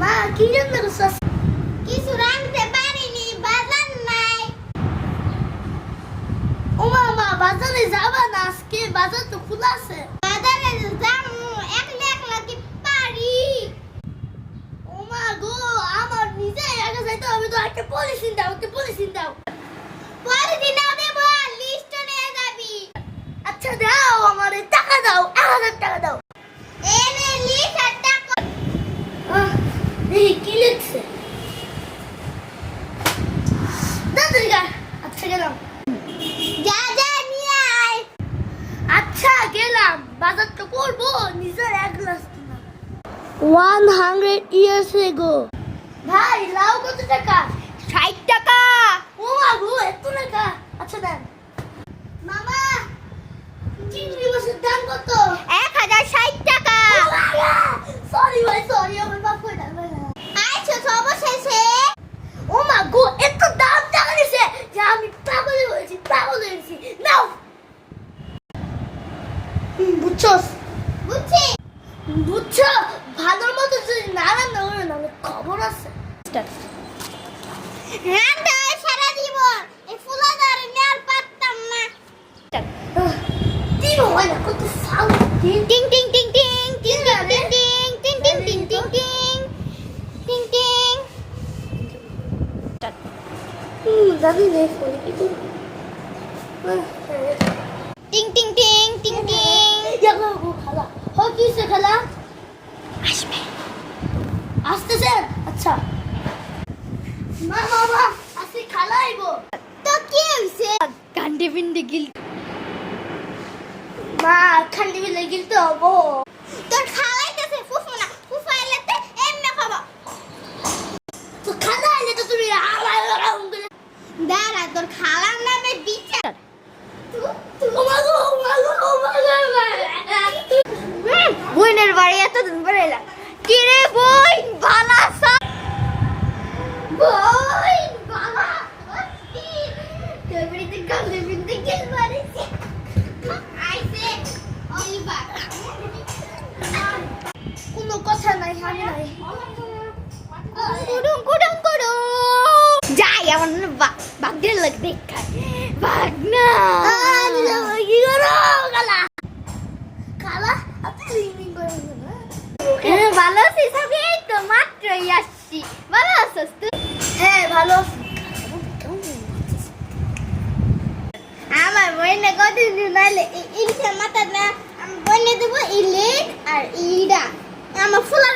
মা কি রান্না করছস? কিছু রাঁধতে পারিনি, বাজার নাই। ও মা বাজারে যাবা না আজকে? বাজার তো খোলা আছে। বাজারে যামু, একলা একলা কি পারি? ও মা গো, আমার নিজে একা যাইতে হবে তো। একটা পলিথিন দাও, একটা পলিথিন দাও। পলিথিন দাও দেব, লিস্ট নিয়ে যাবি। আচ্ছা দাও, আমারে টাকা দাও, 1000 টাকা দাও। এনে লিস্ট আর টাকা। এই কি লিখছে? দাদুগা, আচ্ছা গেলাম। যা যা নিয়ে আয়। আচ্ছা গেলাম, বাজার তো করবো, নিজের এক গ্লাস কিনা। 100 years ago। ভাই লাউ কত টাকা? 60 টাকা। ও মা গো, এত টাকা? আচ্ছা দেন। মামা চিংড়ি মাছের দাম কত? 1060 টাকা। সরি ভাই, সরি, আমার মাফ করে দাও। আচ্ছা সব শেষে। ও মা গো, এত দাম টাকা নিছে যে আমি পাগল হয়েছি, পাগল হয়েছি। নাও। বুঝছস? বুঝছি। বুঝছো? ভালোর মতো যদি না রান্না করে না, খবর আছে। রান্না সারা জীবন এই ফুলাদার নেয়ার পারতাম না। তিন হয় না, কত ফাল। টিং টিং টিং টিং টিং টিং টিং টিং টিং টিং টিং টিং টিং টিং টিং। দাদি নে ফোন কি? টিং টিং টিং টিং টিং। জাগো গো খালা। हो কিসে খালা? আসবে। আসতেছেন? আচ্ছা। মা আসি খালা আইবো। তো কি হইছে? কান্ডে বিন্ডে গিল। মা কান্ডে বিন্ডে গিল তো হবো। তোর খালাইতেছে ফুফু না, ফুফু আইলেতে এমনে খাবো। তো খালা আইলে তো তুমি দাঁড়া, তোর খালার নামে বিচার। বোনের বাড়ি এতদিন পরে এলাম। কি রে বোন, ভালো আছো? বোন বাবা তোর বাড়িতে কান্দে বিনতে গেল বাড়িতে আইছে অলিভার। কোনো কথা নাই, আমি নাই। কুডুম কুডুম কুডুম যাই, আমার বাগদের লাগ দেখা বাগ না। কি করো খালা? খালা আপনি লিমিং করেন না? ভালো আছিস? আমি এই তো মাত্রই আসছি। ভালো আছিস তুই? হ্যাঁ ভালো আছি। আমার বইনে কতদিন নাইলে ইলিশের মাথা না আমি বইনে দেবো, ইলিশ আর ইডা আমার ফুলার